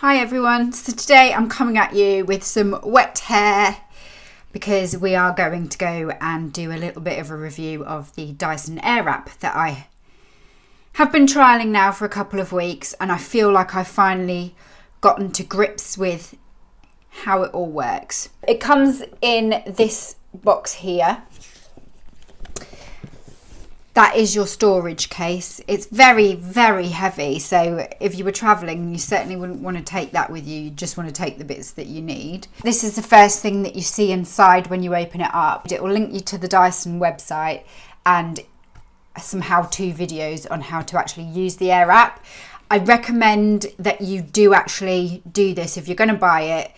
Hi everyone, so today I'm coming at you with some wet hair because we are going to go and do a little bit of a review of the Dyson Airwrap that I have been trialling now for a couple of weeks, and I feel like I've finally gotten to grips with how it all works. It comes in this box here. That is your storage case. It's very, very heavy. So if you were traveling, you certainly wouldn't want to take that with you. You just want to take the bits that you need. This is the first thing that you see inside when you open it up. It will link you to the Dyson website and some how-to videos on how to actually use the Airwrap. I recommend that you do actually do this. If you're going to buy it,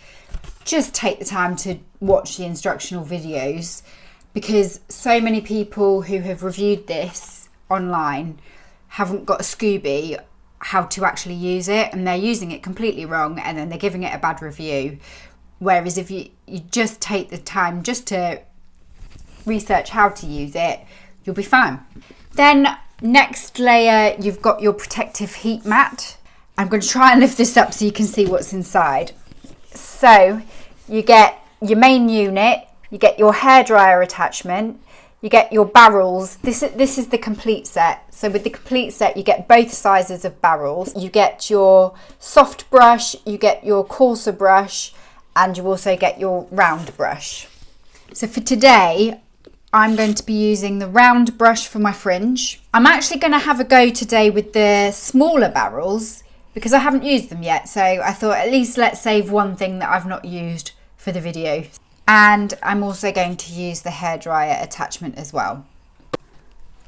just take the time to watch the instructional videos, because so many people who have reviewed this online haven't got a Scooby how to actually use it, and they're using it completely wrong and then they're giving it a bad review. Whereas if you just take the time just to research how to use it, you'll be fine. Then next layer, you've got your protective heat mat. I'm going to try and lift this up so you can see what's inside. So you get your main unit, you get your hairdryer attachment, you get your barrels. This is the complete set. So with the complete set, you get both sizes of barrels. You get your soft brush, you get your coarser brush, and you also get your round brush. So for today, I'm going to be using the round brush for my fringe. I'm actually going to have a go today with the smaller barrels because I haven't used them yet. So I thought at least let's save one thing that I've not used for the video. And I'm also going to use the hairdryer attachment as well.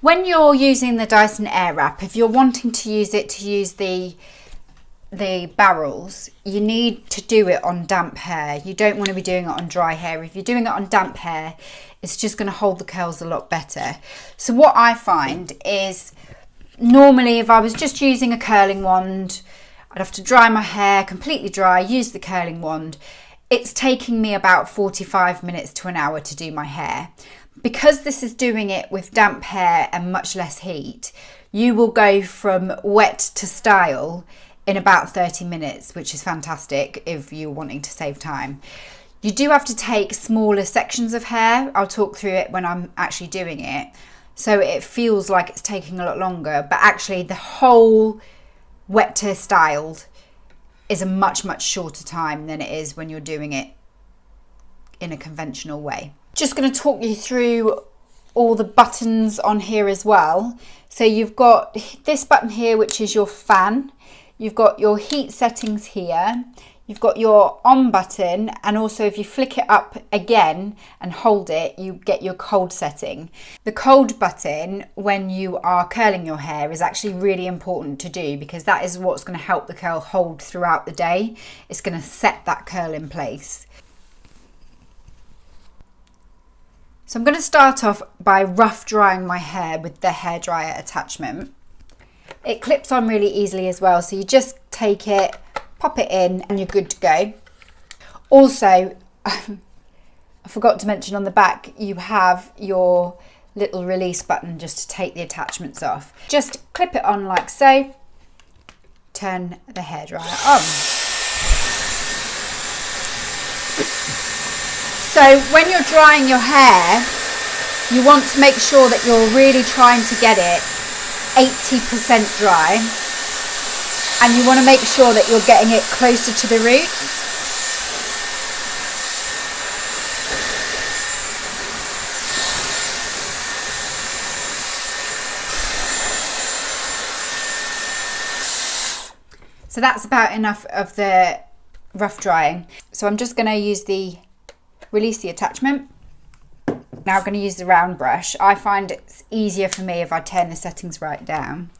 When you're using the Dyson Airwrap, if you're wanting to use the barrels, you need to do it on damp hair. You don't want to be doing it on dry hair. If you're doing it on damp hair, it's just going to hold the curls a lot better. So what I find is, normally if I was just using a curling wand, I'd have to dry my hair completely dry, use the curling wand. It's taking me about 45 minutes to an hour to do my hair. Because this is doing it with damp hair and much less heat, you will go from wet to style in about 30 minutes, which is fantastic if you're wanting to save time. You do have to take smaller sections of hair. I'll talk through it when I'm actually doing it. So it feels like it's taking a lot longer, but actually the whole wet to styled is a much shorter time than it is when you're doing it in a conventional way. Just going to talk you through all the buttons on here as well. So you've got this button here, which is your fan. You've got your heat settings here. You've got your on button, and also if you flick it up again and hold it, you get your cold setting. The cold button when you are curling your hair is actually really important to do, because that is what's going to help the curl hold throughout the day. It's going to set that curl in place. So I'm going to start off by rough drying my hair with the hairdryer attachment. It clips on really easily as well, so you just take it, pop it in, and you're good to go. Also, I forgot to mention on the back, you have your little release button just to take the attachments off. Just clip it on like so, turn the hairdryer on. So when you're drying your hair, you want to make sure that you're really trying to get it 80% dry. And you want to make sure that you're getting it closer to the roots. So that's about enough of the rough drying. So I'm just going to release the attachment. Now I'm going to use the round brush. I find it's easier for me if I turn the settings right down.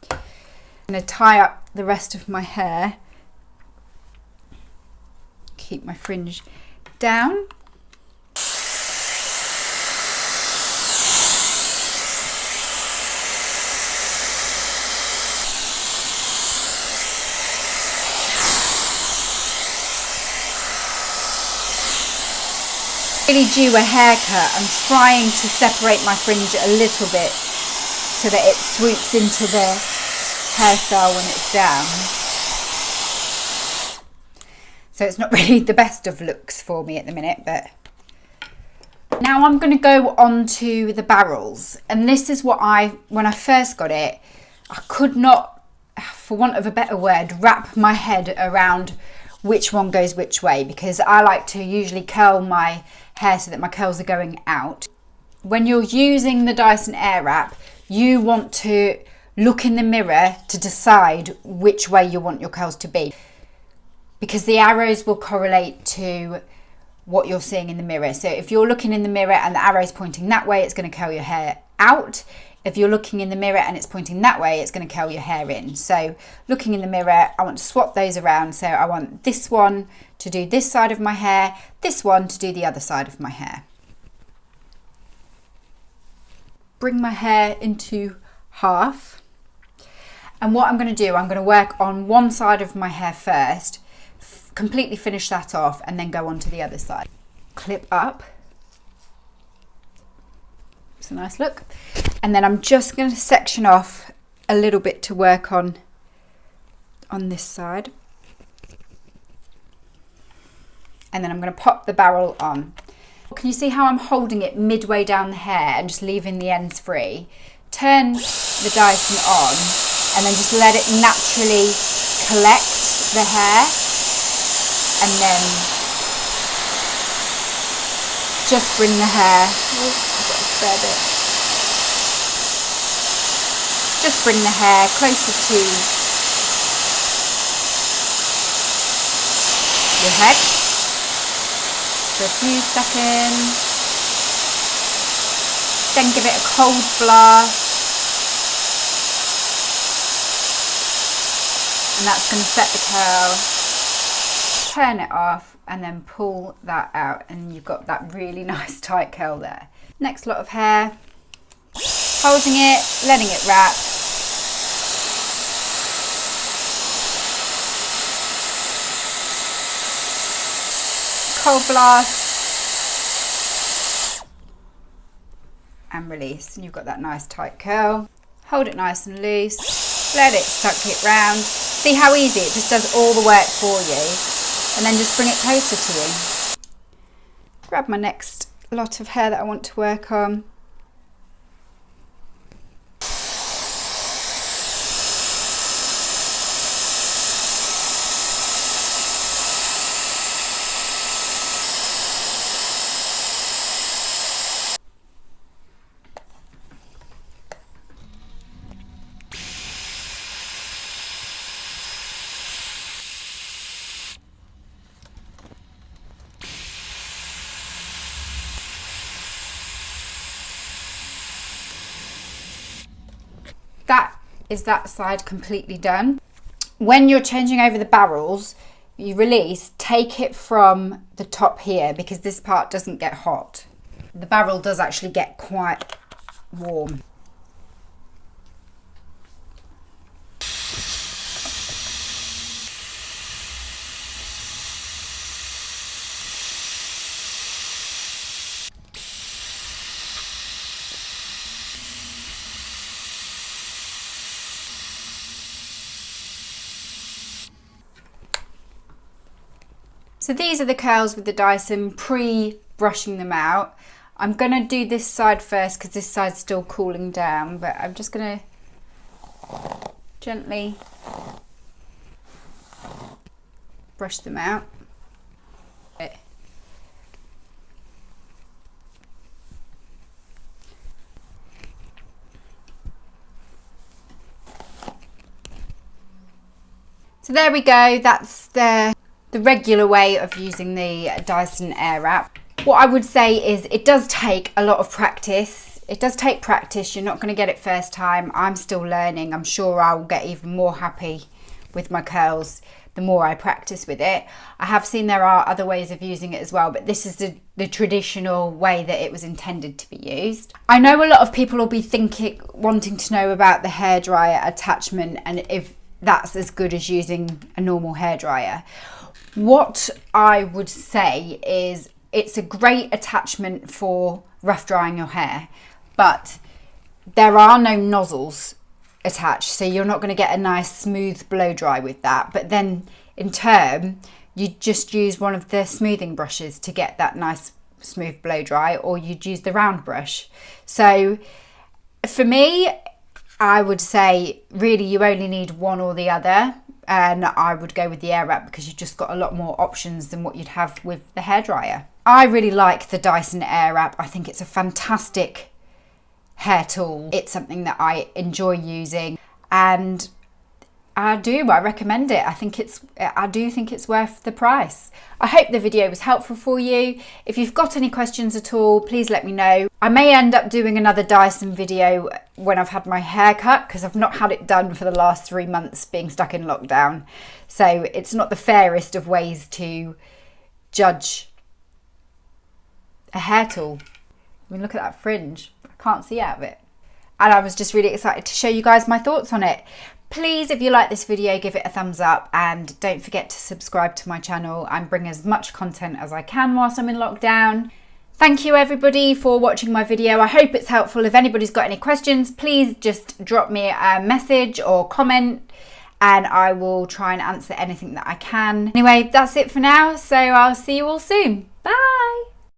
I'm going to tie up the rest of my hair, keep my fringe down. Really due a haircut, I'm trying to separate my fringe a little bit so that it swoops into the hairstyle when it's down. So it's not really the best of looks for me at the minute, but now I'm going to go on to the barrels. And this is what when I first got it, I could not, for want of a better word, wrap my head around which one goes which way, because I like to usually curl my hair so that my curls are going out. When you're using the Dyson Airwrap, you want to look in the mirror to decide which way you want your curls to be, because the arrows will correlate to what you're seeing in the mirror. So if you're looking in the mirror and the arrow is pointing that way, it's going to curl your hair out. If you're looking in the mirror and it's pointing that way, it's going to curl your hair in. So looking in the mirror, I want to swap those around. So I want this one to do this side of my hair, this one to do the other side of my hair. Bring my hair into half. And what I'm going to do, I'm going to work on one side of my hair first, completely finish that off, and then go on to the other side. Clip up. It's a nice look. And then I'm just going to section off a little bit to work on this side. And then I'm going to pop the barrel on. Can you see how I'm holding it midway down the hair and just leaving the ends free? Turn the Dyson on and then just let it naturally collect the hair, and then just bring the hair, I've got a spare bit. Just bring the hair closer to your head for a few seconds, then give it a cold blast, and that's going to set the curl. Turn it off and then pull that out, and you've got that really nice tight curl there. Next lot of hair, holding it, letting it wrap. Cold blast and release, and you've got that nice tight curl. Hold it nice and loose, let it suck it round. See how easy it just does all the work for you, and then just bring it closer to you. Grab my next lot of hair that I want to work on. That is that side completely done. When you're changing over the barrels, you release, take it from the top here, because this part doesn't get hot. The barrel does actually get quite warm. So these are the curls with the Dyson, pre-brushing them out. I'm going to do this side first because this side's still cooling down, but I'm just going to gently brush them out. So there we go, that's the regular way of using the Dyson Airwrap. What I would say is it does take a lot of practice. It does take practice. You're not going to get it first time. I'm still learning. I'm sure I'll get even more happy with my curls the more I practice with it. I have seen there are other ways of using it as well, but this is the traditional way that it was intended to be used. I know a lot of people will be wanting to know about the hairdryer attachment and if that's as good as using a normal hairdryer. What I would say is it's a great attachment for rough drying your hair, but there are no nozzles attached, so you're not going to get a nice smooth blow dry with that. But then in turn, you just use one of the smoothing brushes to get that nice smooth blow dry, or you'd use the round brush. So for me, I would say really you only need one or the other, and I would go with the Airwrap because you've just got a lot more options than what you'd have with the hairdryer. I really like the Dyson Airwrap. I think it's a fantastic hair tool. It's something that I enjoy using, and I recommend it. I do think it's worth the price. I hope the video was helpful for you. If you've got any questions at all, please let me know. I may end up doing another Dyson video when I've had my hair cut, because I've not had it done for the last 3 months being stuck in lockdown. So it's not the fairest of ways to judge a hair tool. I mean, look at that fringe. I can't see out of it. And I was just really excited to show you guys my thoughts on it. Please, if you like this video, give it a thumbs up, and don't forget to subscribe to my channel and bring as much content as I can whilst I'm in lockdown. Thank you everybody for watching my video. I hope it's helpful. If anybody's got any questions, please just drop me a message or comment, and I will try and answer anything that I can. Anyway, that's it for now, so I'll see you all soon. Bye!